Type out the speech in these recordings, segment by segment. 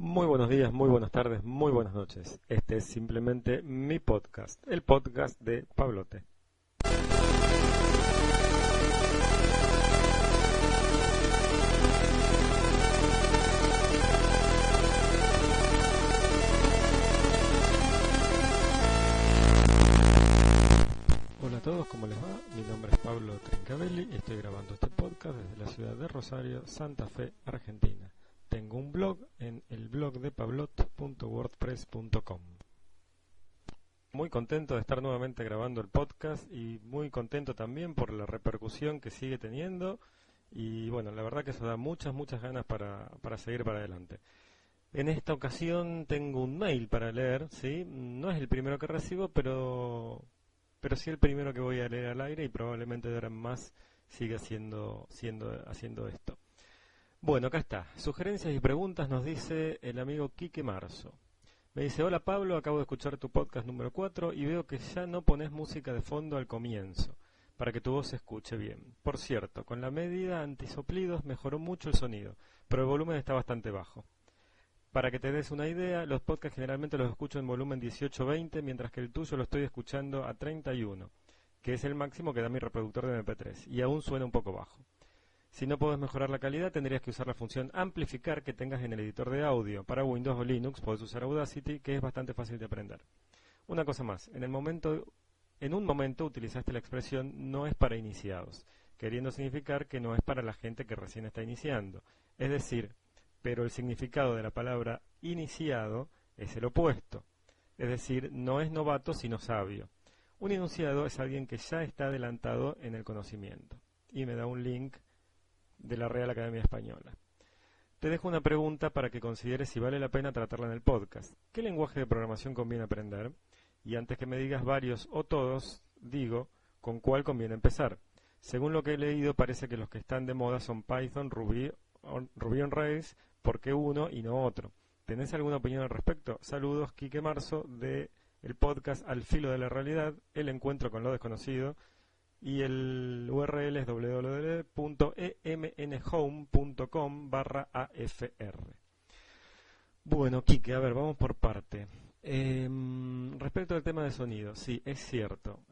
Muy buenos días, muy buenas tardes, muy buenas noches. Este es simplemente mi podcast, el podcast de Pablote. Hola a todos, ¿cómo les va? Mi nombre es Pablo Trincavelli y estoy grabando este podcast desde la ciudad de Rosario, Santa Fe, Argentina. Tengo un blog en el blog de pablot.wordpress.com. Muy contento de estar nuevamente grabando el podcast y muy contento también por la repercusión que sigue teniendo. Y bueno, la verdad que eso da muchas ganas para seguir para adelante. En esta ocasión tengo un mail para leer, ¿sí? No es el primero que recibo, pero sí el primero que voy a leer al aire y probablemente de ahora en más siga haciendo esto. Bueno, acá está. Sugerencias y preguntas nos dice el amigo Quique Marzo. Me dice, hola Pablo, acabo de escuchar tu podcast número 4 y veo que ya no pones música de fondo al comienzo, para que tu voz se escuche bien. Por cierto, con la medida antisoplidos mejoró mucho el sonido, pero el volumen está bastante bajo. Para que te des una idea, los podcasts generalmente los escucho en volumen 18-20, mientras que el tuyo lo estoy escuchando a 31, que es el máximo que da mi reproductor de MP3, y aún suena un poco bajo. Si no puedes mejorar la calidad, tendrías que usar la función amplificar que tengas en el editor de audio. Para Windows o Linux puedes usar Audacity, que es bastante fácil de aprender. Una cosa más, en un momento utilizaste la expresión no es para iniciados, queriendo significar que no es para la gente que recién está iniciando. Es decir, pero el significado de la palabra iniciado es el opuesto. Es decir, no es novato sino sabio. Un iniciado es alguien que ya está adelantado en el conocimiento. Y me da un link de la Real Academia Española. Te dejo una pregunta para que consideres si vale la pena tratarla en el podcast. ¿Qué lenguaje de programación conviene aprender? Y antes que me digas varios o todos, digo, ¿con cuál conviene empezar? Según lo que he leído, parece que los que están de moda son Python, Ruby on Rails. ¿Por qué uno y no otro? ¿Tenés alguna opinión al respecto? Saludos, Quique Marzo, de el podcast Al Filo de la Realidad, el encuentro con lo desconocido. Y el URL es www.emnhome.com/afr. Bueno, Quique, a ver, vamos por parte. Respecto al tema de sonido, sí, es cierto,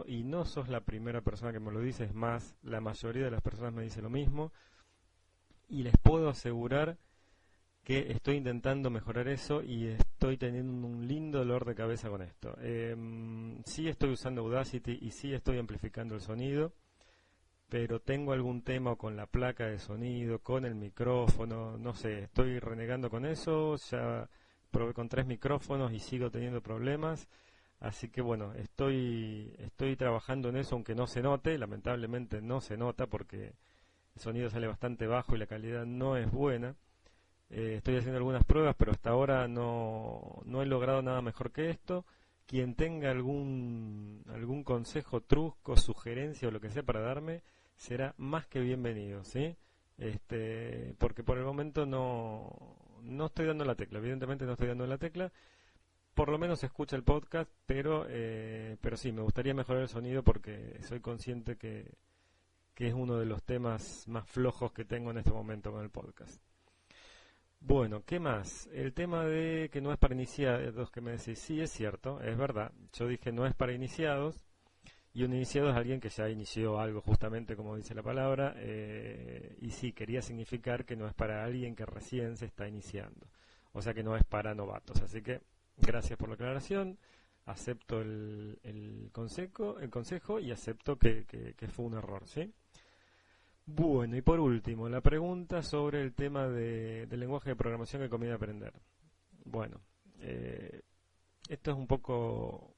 y no sos la primera persona que me lo dice, es más, la mayoría de las personas me dice lo mismo, y les puedo asegurar que estoy intentando mejorar eso y estoy teniendo un lindo dolor de cabeza con esto. Sí estoy usando Audacity y sí estoy amplificando el sonido, pero tengo algún tema con la placa de sonido, con el micrófono, no sé, estoy renegando con eso, ya probé con 3 micrófonos y sigo teniendo problemas, así que bueno, estoy trabajando en eso aunque no se note, lamentablemente no se nota porque el sonido sale bastante bajo y la calidad no es buena. Estoy haciendo algunas pruebas, pero hasta ahora no he logrado nada mejor que esto. Quien tenga algún consejo, truco, sugerencia o lo que sea para darme, será más que bienvenido, ¿sí? Porque por el momento no estoy dando la tecla, evidentemente no estoy dando la tecla. Por lo menos se escucha el podcast, pero sí, me gustaría mejorar el sonido porque soy consciente que es uno de los temas más flojos que tengo en este momento con el podcast. Bueno, ¿qué más? El tema de que no es para iniciados, que me decís, sí, es cierto, es verdad. Yo dije no es para iniciados, y un iniciado es alguien que ya inició algo, justamente como dice la palabra, y sí, quería significar que no es para alguien que recién se está iniciando. O sea que no es para novatos. Así que, gracias por la aclaración, acepto el consejo y acepto que fue un error, ¿sí? Bueno, y por último, la pregunta sobre el tema del lenguaje de programación que conviene aprender. Bueno, esto es un poco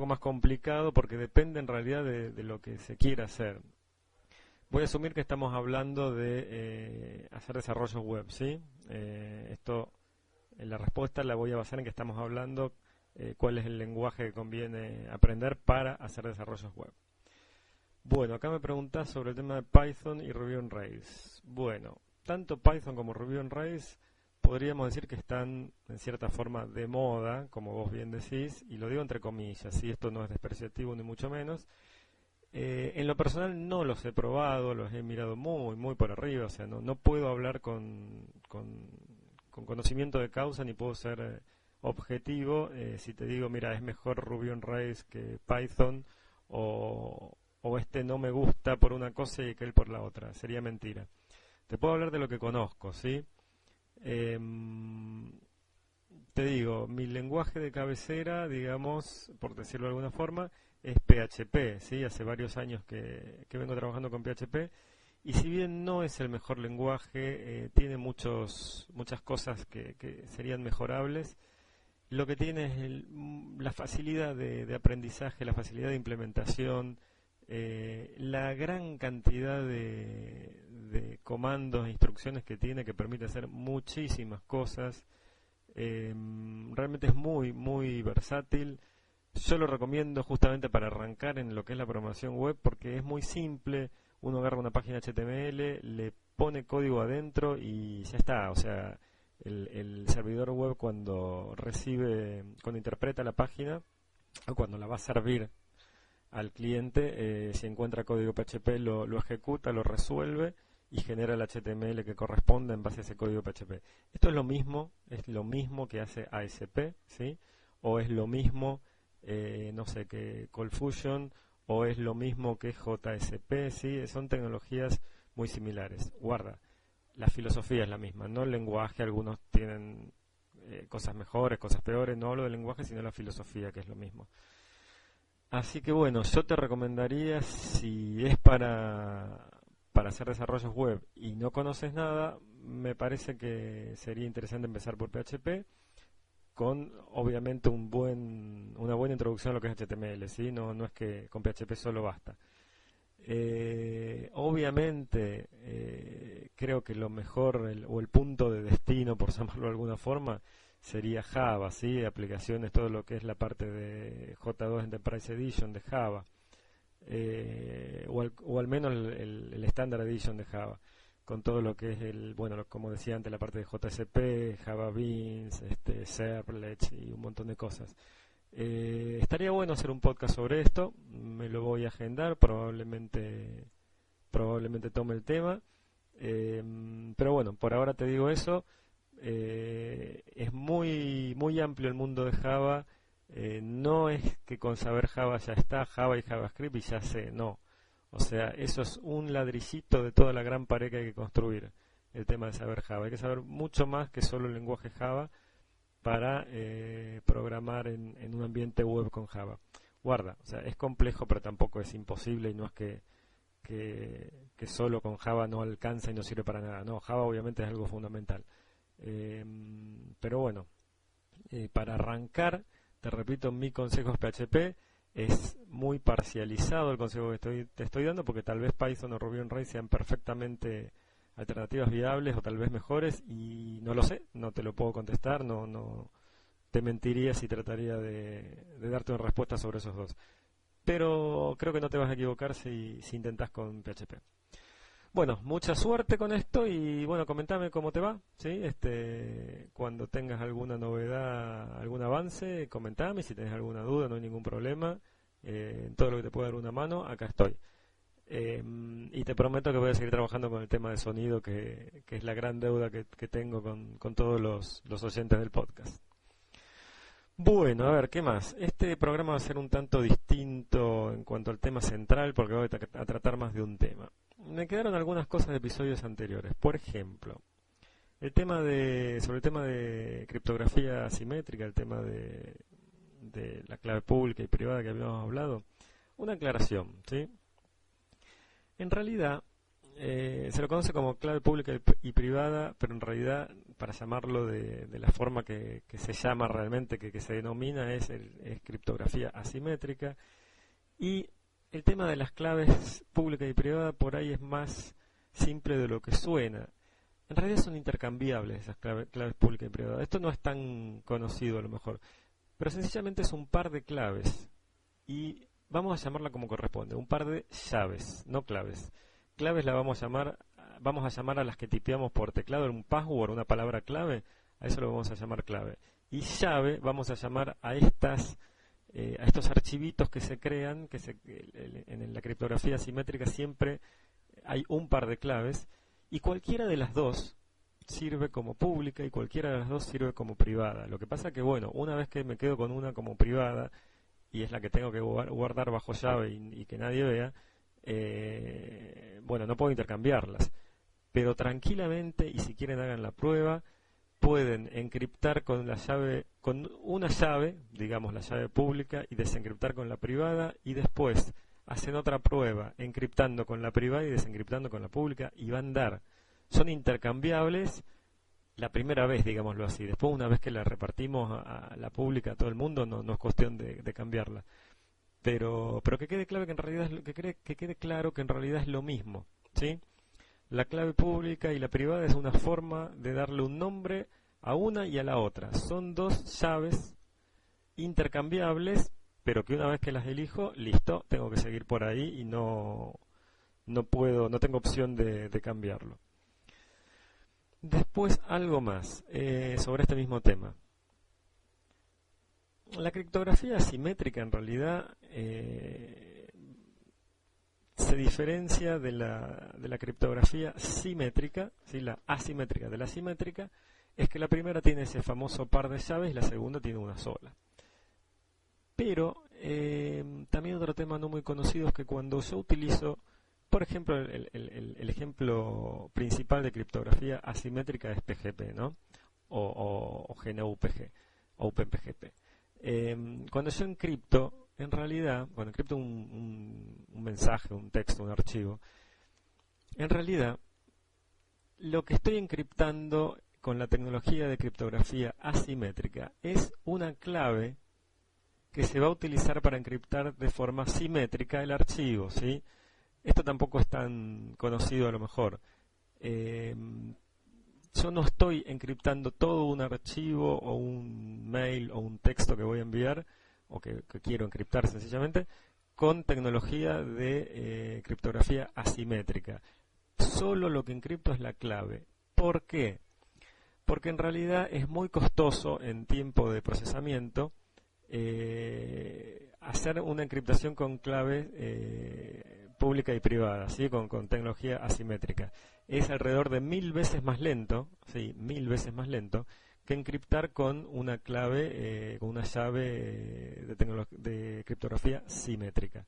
más complicado porque depende en realidad de lo que se quiera hacer. Voy a asumir que estamos hablando de hacer desarrollos web, ¿sí? La respuesta la voy a basar en que estamos hablando cuál es el lenguaje que conviene aprender para hacer desarrollos web. Bueno, acá me preguntás sobre el tema de Python y Ruby on Rails. Bueno, tanto Python como Ruby on Rails podríamos decir que están en cierta forma de moda, como vos bien decís, y lo digo entre comillas, ¿sí? Esto no es despreciativo ni mucho menos. En lo personal no los he probado, los he mirado muy por arriba, o sea, no puedo hablar con conocimiento de causa ni puedo ser objetivo si te digo, mira, es mejor Ruby on Rails que Python, o este no me gusta por una cosa y aquel por la otra. Sería mentira. Te puedo hablar de lo que conozco, ¿sí? Te digo, mi lenguaje de cabecera, digamos, por decirlo de alguna forma, es PHP, ¿sí? Hace varios años que vengo trabajando con PHP, y si bien no es el mejor lenguaje, tiene muchas cosas que serían mejorables. Lo que tiene es la facilidad de aprendizaje, la facilidad de implementación, la gran cantidad de comandos e instrucciones que tiene, que permite hacer muchísimas cosas. Realmente es muy, muy versátil. Yo lo recomiendo justamente para arrancar en lo que es la programación web, porque es muy simple. Uno agarra una página HTML, le pone código adentro y ya está. O sea, el servidor web cuando interpreta la página, o cuando la va a servir al cliente, si encuentra código PHP lo ejecuta, lo resuelve y genera el HTML que corresponde en base a ese código PHP. Esto es lo mismo que hace ASP, ¿sí? O es lo mismo, no sé, que ColdFusion, o es lo mismo que JSP, ¿sí? Son tecnologías muy similares. Guarda, la filosofía es la misma, no el lenguaje. Algunos tienen cosas mejores, cosas peores. No hablo del lenguaje, sino de la filosofía, que es lo mismo. Así que bueno, yo te recomendaría, si es para hacer desarrollos web y no conoces nada, me parece que sería interesante empezar por PHP, con obviamente una buena introducción a lo que es HTML, ¿sí? No es que con PHP solo basta. Obviamente, creo que lo mejor, o el punto de destino, por llamarlo de alguna forma, sería Java, ¿sí? Aplicaciones, todo lo que es la parte de J2 Enterprise Edition de Java, o al menos el Standard Edition de Java, con todo lo que es como decía antes, la parte de JSP, Java Beans, Servlets y un montón de cosas. Estaría bueno hacer un podcast sobre esto. Me lo voy a agendar, probablemente tome el tema, pero bueno, por ahora te digo eso. Es muy, muy amplio el mundo de Java. No es que con saber Java ya está, Java y JavaScript y ya sé, no. O sea, eso es un ladrillito de toda la gran pared que hay que construir, el tema de saber Java. Hay que saber mucho más que solo el lenguaje Java para programar en un ambiente web con Java. Guarda, o sea, es complejo, pero tampoco es imposible, y no es que solo con Java no alcanza y no sirve para nada. No, Java obviamente es algo fundamental. Pero bueno, para arrancar, te repito, mi consejo es PHP. Es muy parcializado el consejo que te estoy dando, porque tal vez Python o Ruby on Rails sean perfectamente alternativas viables, o tal vez mejores, y no lo sé, no te lo puedo contestar, no te mentiría si trataría de darte una respuesta sobre esos dos. Pero creo que no te vas a equivocar si intentas con PHP. Bueno, mucha suerte con esto, y bueno, comentame cómo te va, ¿sí? Cuando tengas alguna novedad, algún avance, comentame. Si tenés alguna duda, no hay ningún problema. En todo lo que te pueda dar una mano, acá estoy. Y te prometo que voy a seguir trabajando con el tema de sonido, que es la gran deuda que tengo con todos los oyentes del podcast. Bueno, a ver, ¿qué más? Este programa va a ser un tanto distinto en cuanto al tema central, porque voy a tratar más de un tema. Me quedaron algunas cosas de episodios anteriores. Por ejemplo, sobre el tema de criptografía asimétrica, el tema de la clave pública y privada que habíamos hablado. Una aclaración, ¿sí? En realidad, se lo conoce como clave pública y privada, pero en realidad, para llamarlo de la forma que se llama realmente, que se denomina, es criptografía asimétrica. Y el tema de las claves pública y privada por ahí es más simple de lo que suena. En realidad son intercambiables esas claves pública y privada. Esto no es tan conocido a lo mejor, pero sencillamente es un par de claves, y vamos a llamarla como corresponde, un par de llaves, no claves. Claves vamos a llamar a las que tipeamos por teclado, un password, una palabra clave, a eso lo vamos a llamar clave. Y llave vamos a llamar a estos archivitos que se crean, en la criptografía asimétrica siempre hay un par de claves, y cualquiera de las dos sirve como pública y cualquiera de las dos sirve como privada. Lo que pasa que, bueno, una vez que me quedo con una como privada, y es la que tengo que guardar bajo llave y que nadie vea, bueno, no puedo intercambiarlas. Pero tranquilamente, y si quieren hagan la prueba, pueden encriptar con la llave, con una llave, digamos la llave pública, y desencriptar con la privada, y después hacen otra prueba encriptando con la privada y desencriptando con la pública, y van a dar. Son intercambiables la primera vez, digámoslo así. Después, una vez que la repartimos a la pública, a todo el mundo, no es cuestión de cambiarla. Pero que quede claro que en realidad que quede claro que en realidad es lo mismo, ¿sí? La clave pública y la privada es una forma de darle un nombre a una y a la otra. Son dos llaves intercambiables, pero que una vez que las elijo, listo, tengo que seguir por ahí y no tengo opción de cambiarlo. Después algo más sobre este mismo tema. La criptografía asimétrica en realidad se diferencia de la criptografía simétrica, ¿sí? La asimétrica de la simétrica es que la primera tiene ese famoso par de llaves y la segunda tiene una sola. Pero también otro tema no muy conocido es que cuando yo utilizo, por ejemplo, el ejemplo principal de criptografía asimétrica es PGP, ¿no? O GNU-PG, o OpenPGP. Cuando yo encripto, en realidad, cuando encripto un mensaje, un texto, un archivo, en realidad, lo que estoy encriptando con la tecnología de criptografía asimétrica es una clave que se va a utilizar para encriptar de forma simétrica el archivo, ¿sí? Esto tampoco es tan conocido a lo mejor. Yo no estoy encriptando todo un archivo o un mail o un texto que voy a enviar o que quiero encriptar sencillamente con tecnología de criptografía asimétrica. Solo lo que encripto es la clave. ¿Por qué? Porque en realidad es muy costoso en tiempo de procesamiento hacer una encriptación con clave pública y privada, ¿sí? Con tecnología asimétrica. Es alrededor de 1000 veces más lento, ¿sí? 1000 veces más lento que encriptar con una clave, con una llave de criptografía simétrica,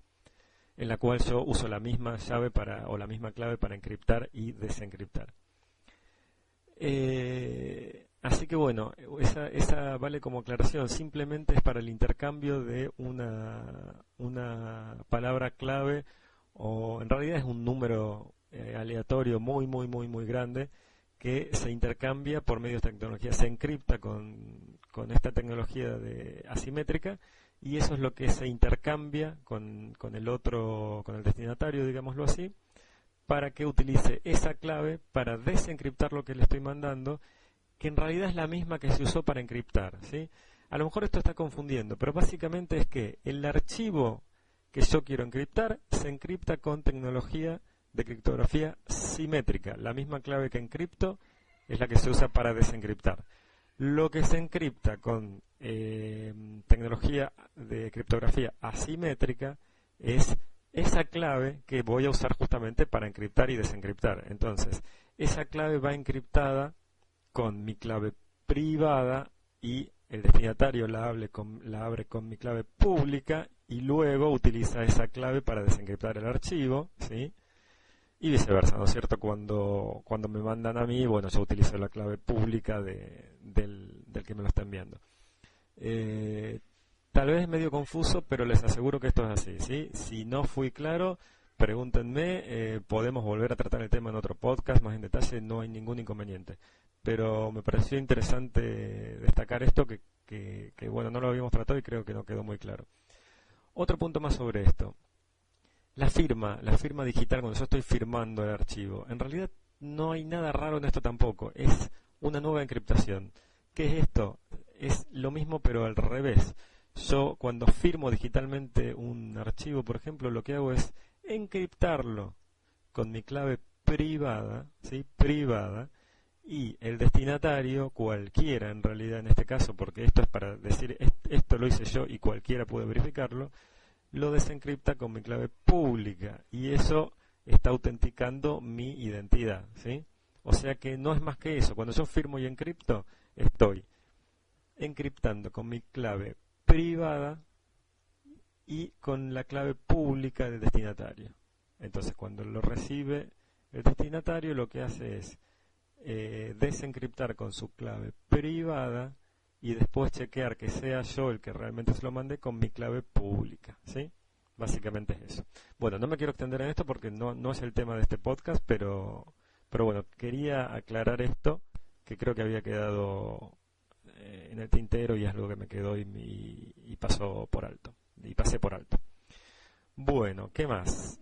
en la cual yo uso la misma llave o la misma clave para encriptar y desencriptar. Así que bueno, esa vale como aclaración, simplemente es para el intercambio de una palabra clave, o en realidad es un número aleatorio muy grande que se intercambia por medio de esta tecnología, se encripta con esta tecnología asimétrica, y eso es lo que se intercambia con el destinatario, digámoslo así, para que utilice esa clave para desencriptar lo que le estoy mandando, que en realidad es la misma que se usó para encriptar, ¿sí? A lo mejor esto está confundiendo, pero básicamente es que el archivo que yo quiero encriptar se encripta con tecnología de criptografía simétrica. La misma clave que encripto es la que se usa para desencriptar. Lo que se encripta con tecnología de criptografía asimétrica es esa clave que voy a usar justamente para encriptar y desencriptar. Entonces, esa clave va encriptada con mi clave privada y el destinatario la abre con mi clave pública y luego utiliza esa clave para desencriptar el archivo, ¿sí? Y viceversa, ¿no es cierto? Cuando me mandan a mí, bueno, yo utilizo la clave pública del que me lo está enviando. Tal vez es medio confuso, pero les aseguro que esto es así, ¿sí? Si no fui claro, pregúntenme, podemos volver a tratar el tema en otro podcast más en detalle, no hay ningún inconveniente. Pero me pareció interesante destacar esto que bueno, no lo habíamos tratado y creo que no quedó muy claro. Otro punto más sobre esto. La firma digital, cuando yo estoy firmando el archivo, en realidad no hay nada raro en esto tampoco, es una nueva encriptación. ¿Qué es esto? Es lo mismo pero al revés. Yo cuando firmo digitalmente un archivo, por ejemplo, lo que hago es encriptarlo con mi clave privada, ¿sí? Privada, y el destinatario, cualquiera en realidad en este caso, porque esto es para decir, esto lo hice yo y cualquiera puede verificarlo, lo desencripta con mi clave pública, y eso está autenticando mi identidad, ¿sí? O sea que no es más que eso. Cuando yo firmo y encripto, estoy encriptando con mi clave privada y con la clave pública del destinatario. Entonces, cuando lo recibe el destinatario, lo que hace es desencriptar con su clave privada y después chequear que sea yo el que realmente se lo mandé con mi clave pública, ¿sí? Básicamente es eso. Bueno, no me quiero extender en esto porque no es el tema de este podcast, pero bueno, quería aclarar esto, que creo que había quedado en el tintero y es algo que me quedó y pasó por alto, y pasé por alto. Bueno, ¿qué más?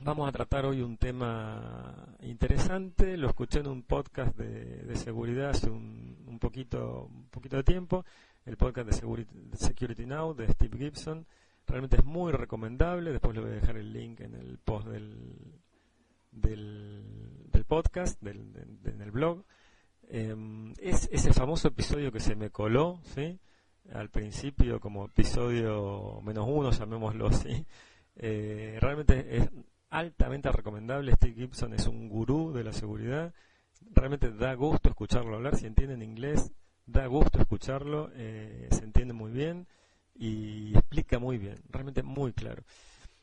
Vamos a tratar hoy un tema interesante. Lo escuché en un podcast de seguridad hace un poquito de tiempo, el podcast de Security Now de Steve Gibson. Realmente es muy recomendable. Después le voy a dejar el link en el post del podcast, en el blog. Es ese famoso episodio que se me coló, ¿sí? Al principio como episodio -1, llamémoslo así. Realmente es altamente recomendable. Steve Gibson es un gurú de la seguridad. Realmente da gusto escucharlo hablar. Si entienden inglés, da gusto escucharlo. Se entiende muy bien y explica muy bien, realmente muy claro.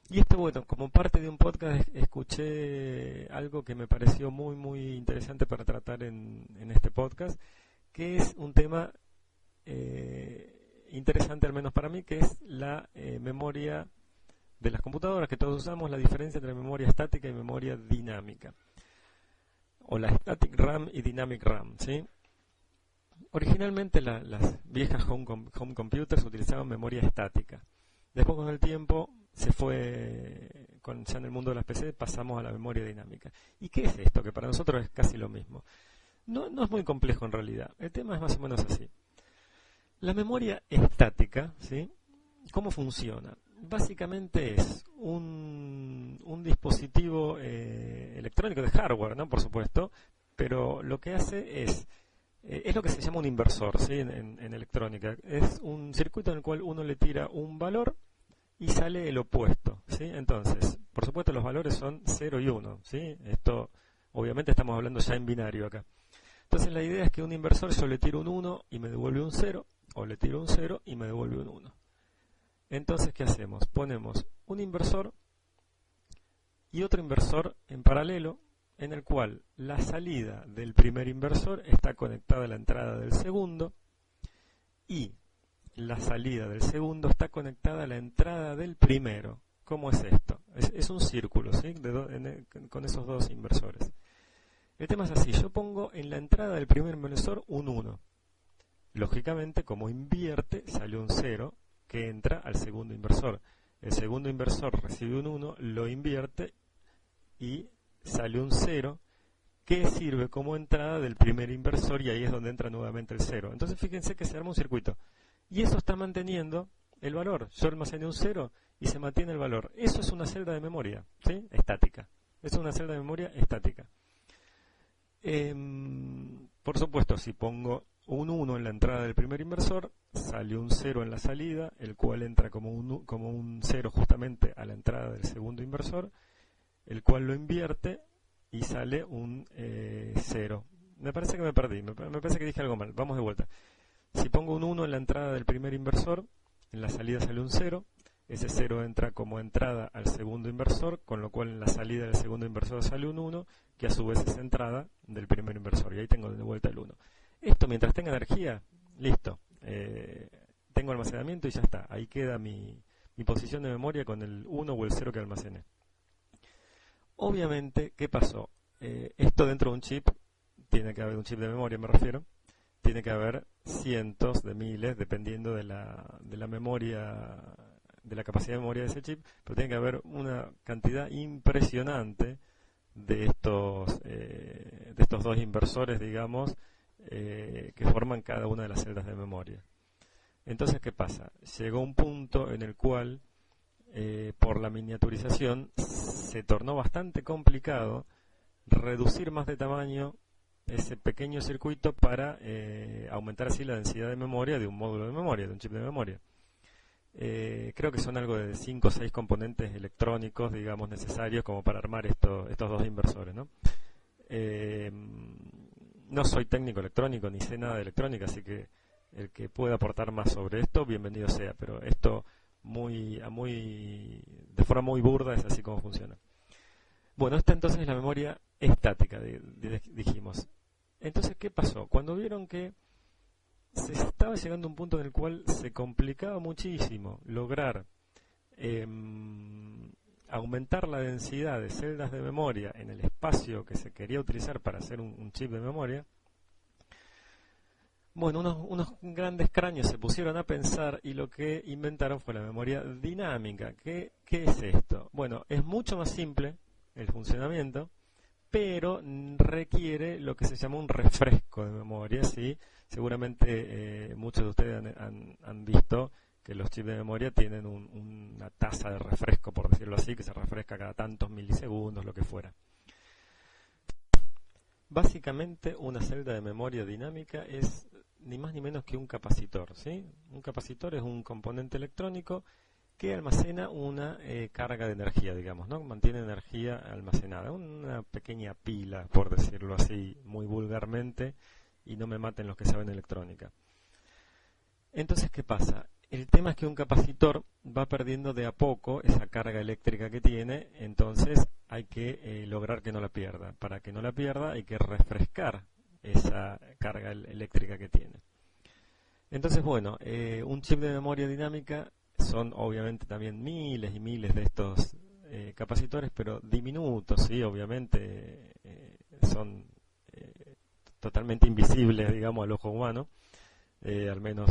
Y esto, bueno, como parte de un podcast escuché algo que me pareció muy interesante para tratar en este podcast, que es un tema interesante, al menos para mí, que es la memoria de las computadoras que todos usamos, la diferencia entre memoria estática y memoria dinámica, o la static RAM y dynamic RAM, ¿sí? Originalmente las viejas home computers utilizaban memoria estática. Después, con el tiempo, se fue, ya en el mundo de las PC pasamos a la memoria dinámica. ¿Y qué es esto? Que para nosotros es casi lo mismo. No es muy complejo en realidad. El tema es más o menos así. La memoria estática, ¿sí? ¿Cómo funciona? Básicamente es un dispositivo electrónico de hardware, ¿no? Por supuesto, pero lo que hace es lo que se llama un inversor, ¿sí? En electrónica. Es un circuito en el cual uno le tira un valor y sale el opuesto, ¿sí? Entonces, por supuesto, los valores son 0 y 1, ¿sí? Esto, obviamente, estamos hablando ya en binario acá. Entonces, la idea es que un inversor yo le tiro un 1 y me devuelve un 0, o le tiro un 0 y me devuelve un 1. Entonces, ¿qué hacemos? Ponemos un inversor y otro inversor en paralelo, en el cual la salida del primer inversor está conectada a la entrada del segundo y la salida del segundo está conectada a la entrada del primero. ¿Cómo es esto? Es un círculo, ¿sí? Con esos dos inversores. El tema es así, yo pongo en la entrada del primer inversor un 1. Lógicamente, como invierte, sale un 0 que entra al segundo inversor. El segundo inversor recibe un 1, lo invierte y sale un 0 que sirve como entrada del primer inversor y ahí es donde entra nuevamente el 0. Entonces fíjense que se arma un circuito. Y eso está manteniendo el valor. Yo almacené un 0 y se mantiene el valor. Eso es una celda de memoria, ¿sí? Estática. Eso es una celda de memoria estática. Por supuesto, si pongo un 1 en la entrada del primer inversor, sale un 0 en la salida, el cual entra como un 0 justamente a la entrada del segundo inversor, el cual lo invierte y sale un 0. Me parece que me perdí, me parece que dije algo mal. Vamos de vuelta. Si pongo un 1 en la entrada del primer inversor, en la salida sale un 0. Ese 0 entra como entrada al segundo inversor, con lo cual en la salida del segundo inversor sale un 1, que a su vez es entrada del primer inversor. Y ahí tengo de vuelta el 1. Esto, mientras tenga energía, listo. Tengo almacenamiento y ya está. Ahí queda mi posición de memoria con el 1 o el 0 que almacené. Obviamente, ¿qué pasó? Esto dentro de un chip, tiene que haber un chip de memoria, me refiero. Tiene que haber cientos de miles, dependiendo de la memoria, de la capacidad de memoria de ese chip, pero tiene que haber una cantidad impresionante de estos dos inversores, digamos, que forman cada una de las celdas de memoria. Entonces, ¿qué pasa? Llegó un punto en el cual, por la miniaturización, se tornó bastante complicado reducir más de tamaño ese pequeño circuito para aumentar así la densidad de memoria de un módulo de memoria, de un chip de memoria. Creo que son algo de 5 o 6 componentes electrónicos, digamos, necesarios como para armar estos dos inversores, ¿no? No soy técnico electrónico ni sé nada de electrónica, así que el que pueda aportar más sobre esto, bienvenido sea, pero esto de forma muy burda es así como funciona. Bueno, esta entonces es la memoria estática, dijimos. Entonces, ¿qué pasó? Cuando vieron que se estaba llegando a un punto en el cual se complicaba muchísimo lograr aumentar la densidad de celdas de memoria en el espacio que se quería utilizar para hacer un chip de memoria, bueno, unos grandes cráneos se pusieron a pensar y lo que inventaron fue la memoria dinámica. ¿Qué es esto? Bueno, es mucho más simple el funcionamiento, pero requiere lo que se llama un refresco de memoria, ¿sí? Seguramente muchos de ustedes han visto que los chips de memoria tienen una tasa de refresco, por decirlo así, que se refresca cada tantos milisegundos, lo que fuera. Básicamente, una celda de memoria dinámica es ni más ni menos que un capacitor, ¿sí? Un capacitor es un componente electrónico que almacena una carga de energía, digamos, ¿no? Mantiene energía almacenada, una pequeña pila, por decirlo así, muy vulgarmente, y no me maten los que saben electrónica. Entonces, ¿qué pasa? El tema es que un capacitor va perdiendo de a poco esa carga eléctrica que tiene, entonces hay que lograr que no la pierda. Para que no la pierda hay que refrescar esa carga eléctrica que tiene. Entonces, bueno, un chip de memoria dinámica son obviamente también miles y miles de estos capacitores, pero diminutos, ¿sí? Obviamente son totalmente invisibles, digamos, al ojo humano. Al menos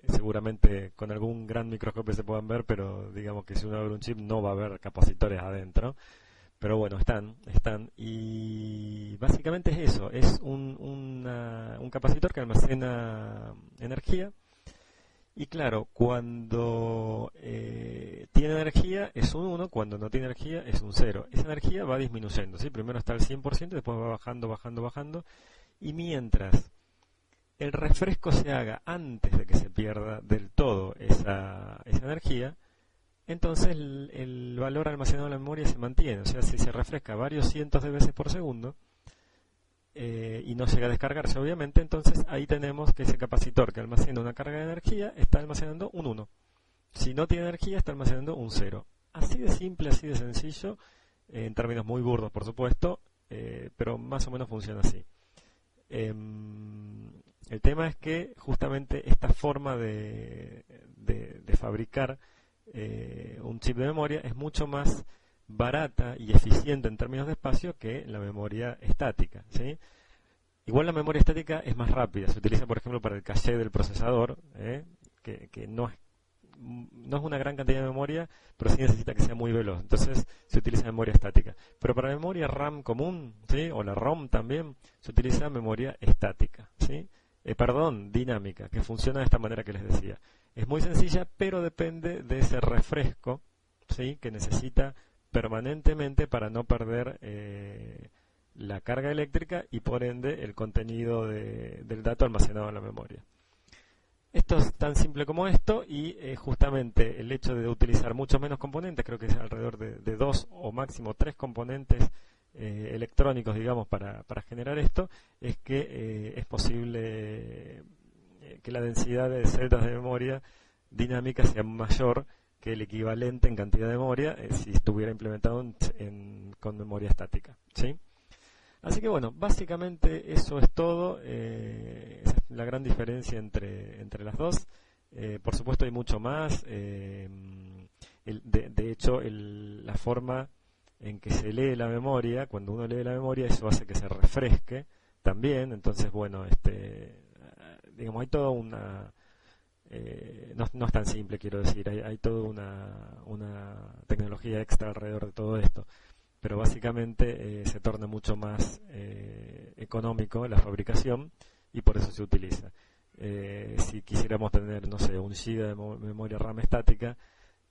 seguramente con algún gran microscopio se puedan ver, pero digamos que si uno abre un chip no va a haber capacitores adentro. Pero bueno, están. Y básicamente es eso, es un capacitor que almacena energía. Y claro, cuando tiene energía es un 1, cuando no tiene energía es un 0. Esa energía va disminuyendo, ¿sí? Primero está al 100%, después va bajando. Y mientras el refresco se haga antes de que se pierda del todo esa energía, entonces el valor almacenado en la memoria se mantiene. O sea, si se refresca varios cientos de veces por segundo y no llega a descargarse, obviamente, entonces ahí tenemos que ese capacitor que almacena una carga de energía está almacenando un 1. Si no tiene energía, está almacenando un 0. Así de simple, así de sencillo, en términos muy burdos, por supuesto, pero más o menos funciona así. El tema es que justamente esta forma de fabricar un chip de memoria es mucho más barata y eficiente en términos de espacio que la memoria estática, ¿sí? Igual la memoria estática es más rápida, se utiliza por ejemplo para el caché del procesador, que no es una gran cantidad de memoria, pero sí necesita que sea muy veloz, entonces se utiliza memoria estática. Pero para la memoria RAM común, ¿sí? O la ROM también, se utiliza memoria estática, ¿sí? Dinámica, que funciona de esta manera que les decía. Es muy sencilla, pero depende de ese refresco, ¿sí? Que necesita permanentemente para no perder la carga eléctrica y por ende el contenido del dato almacenado en la memoria. Esto es tan simple como esto y justamente el hecho de utilizar muchos menos componentes, creo que es alrededor de 2 o máximo 3 componentes electrónicos, digamos, para generar esto, es que es posible que la densidad de celdas de memoria dinámica sea mayor que el equivalente en cantidad de memoria si estuviera implementado con memoria estática, ¿sí? Así que bueno, básicamente eso es todo. Esa es la gran diferencia entre las dos. Por supuesto hay mucho más. De hecho, la forma en que se lee la memoria, cuando uno lee la memoria, eso hace que se refresque también. Entonces, bueno, digamos, hay toda una... no es tan simple, quiero decir, hay toda una tecnología extra alrededor de todo esto. Pero básicamente se torna mucho más económico la fabricación y por eso se utiliza. Si quisiéramos tener, no sé, 1 GB de memoria RAM estática,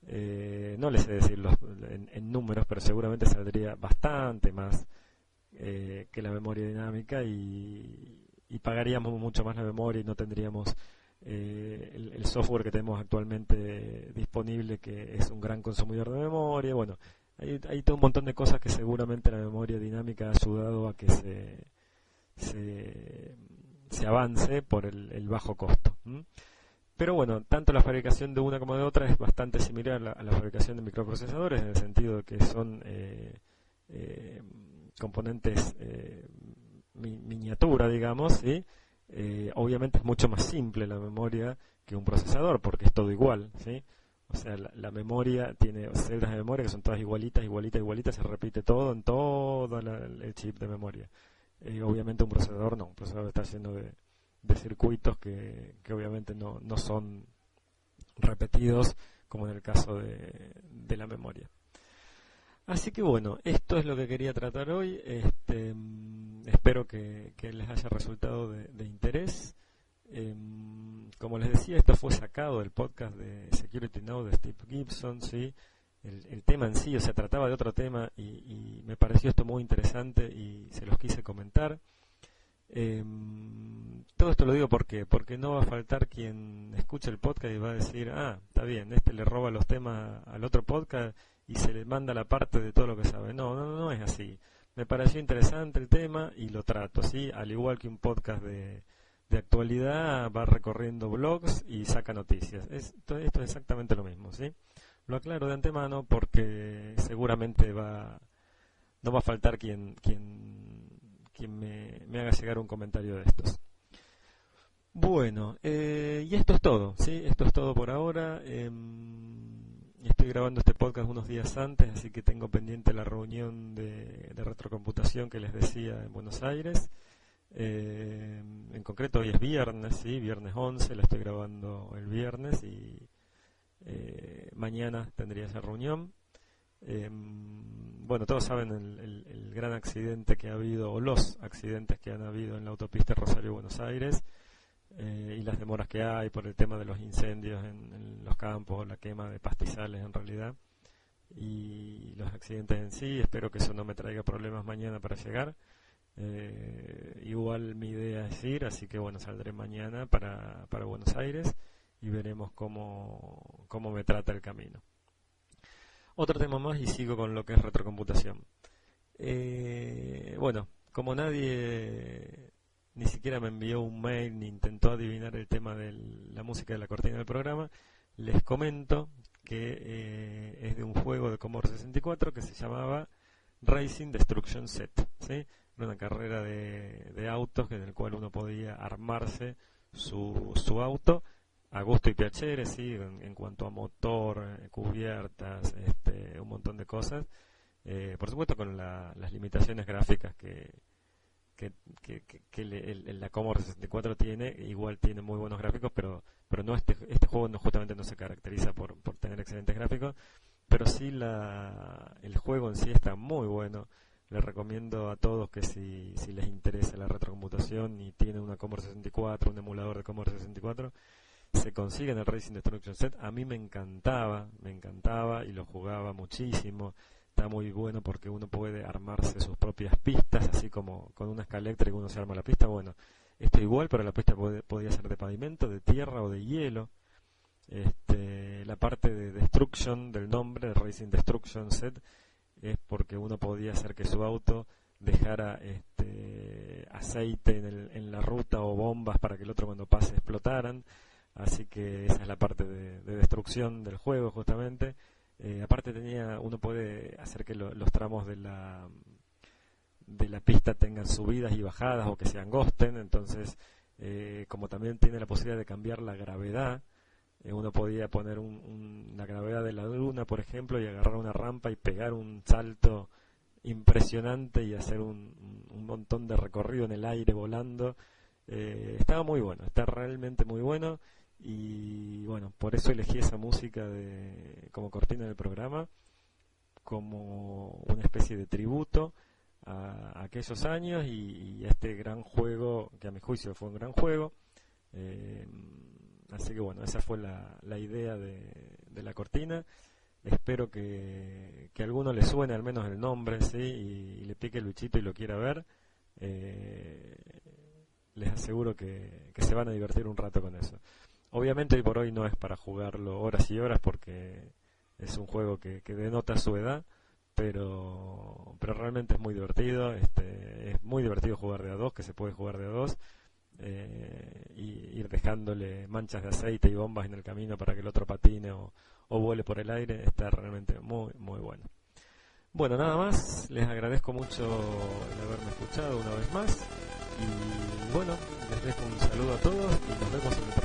no les sé decirlo en números, pero seguramente saldría bastante más que la memoria dinámica y pagaríamos mucho más la memoria y no tendríamos el software que tenemos actualmente disponible, que es un gran consumidor de memoria. Bueno, hay todo un montón de cosas que seguramente la memoria dinámica ha ayudado a que se avance por el bajo costo. Pero bueno, tanto la fabricación de una como de otra es bastante similar a la fabricación de microprocesadores, en el sentido de que son componentes miniatura, digamos, ¿sí? Obviamente es mucho más simple la memoria que un procesador, porque es todo igual, ¿sí? O sea, la memoria tiene celdas de memoria que son todas igualitas, se repite todo en todo el chip de memoria. Obviamente un procesador no, un procesador está lleno de circuitos que obviamente no son repetidos como en el caso de la memoria. Así que bueno, esto es lo que quería tratar hoy. Espero que les haya resultado de interés. Como les decía, esto fue sacado del podcast de Security Now de Steve Gibson, ¿sí? El tema en sí, o sea, trataba de otro tema y me pareció esto muy interesante y se los quise comentar. Todo esto lo digo porque no va a faltar quien escuche el podcast y va a decir, está bien, le roba los temas al otro podcast y se le manda la parte de todo lo que sabe. No es así. Me pareció interesante el tema y lo trato, ¿sí? Al igual que un podcast de actualidad, va recorriendo blogs y saca noticias. Esto es exactamente lo mismo, ¿sí? Lo aclaro de antemano porque seguramente no va a faltar quien me haga llegar un comentario de estos. Bueno, y esto es todo, ¿sí? Esto es todo por ahora. Estoy grabando este podcast unos días antes, así que tengo pendiente la reunión de retrocomputación que les decía en Buenos Aires. En concreto hoy es viernes, ¿sí? Viernes 11, la estoy grabando el viernes y mañana tendría esa reunión. Bueno, todos saben el gran accidente que ha habido, o los accidentes que han habido en la autopista Rosario-Buenos Aires, y las demoras que hay por el tema de los incendios en los campos, la quema de pastizales en realidad, y los accidentes en sí. Espero que eso no me traiga problemas mañana para llegar. Igual mi idea es ir, así que bueno, saldré mañana para Buenos Aires y veremos cómo me trata el camino. Otro tema más y sigo con lo que es retrocomputación. Bueno, como nadie ni siquiera me envió un mail ni intentó adivinar el tema de la música de la cortina del programa, les comento que es de un juego de Commodore 64 que se llamaba Racing Destruction Set, ¿sí? Era una carrera de autos en el cual uno podía armarse su auto a gusto y piacere, ¿sí? En cuanto a motor, cubiertas, un montón de cosas. Por supuesto con las limitaciones gráficas que la Commodore 64 tiene. Igual tiene muy buenos gráficos, pero no este juego justamente no se caracteriza por tener excelentes gráficos, pero sí el juego en sí está muy bueno. Les recomiendo a todos que si les interesa la retrocomputación y tienen una Commodore 64, un emulador de Commodore 64, se consiguen el Racing Destruction Set. A mí me encantaba y lo jugaba muchísimo. Está muy bueno porque uno puede armarse sus propias pistas, así como con una escala eléctrica uno se arma la pista. Bueno, esto igual, pero la pista podía ser de pavimento, de tierra o de hielo. La parte de Destruction del nombre, de Racing Destruction Set, es porque uno podía hacer que su auto dejara aceite en la ruta o bombas para que el otro cuando pase explotaran. Así que esa es la parte de destrucción del juego justamente. Aparte uno puede hacer que los tramos de la pista tengan subidas y bajadas o que se angosten. Entonces, como también tiene la posibilidad de cambiar la gravedad, uno podía poner la gravedad de la luna, por ejemplo, y agarrar una rampa y pegar un salto impresionante y hacer un montón de recorrido en el aire volando. Estaba muy bueno, está realmente muy bueno. Y bueno, por eso elegí esa música como cortina del programa, como una especie de tributo a aquellos años y a este gran juego, que a mi juicio fue un gran juego. Así que bueno, esa fue la idea de la cortina. Espero que a alguno le suene al menos el nombre, ¿sí? Y le pique el bichito y lo quiera ver. Les aseguro que se van a divertir un rato con eso. Obviamente hoy por hoy no es para jugarlo horas y horas porque es un juego que denota su edad, pero realmente es muy divertido. Es muy divertido jugar de a dos, que se puede jugar de a dos, y ir dejándole manchas de aceite y bombas en el camino para que el otro patine o vuele por el aire. Está realmente muy, muy bueno. Bueno, nada más, les agradezco mucho el haberme escuchado una vez más y bueno, les dejo un saludo a todos y nos vemos en el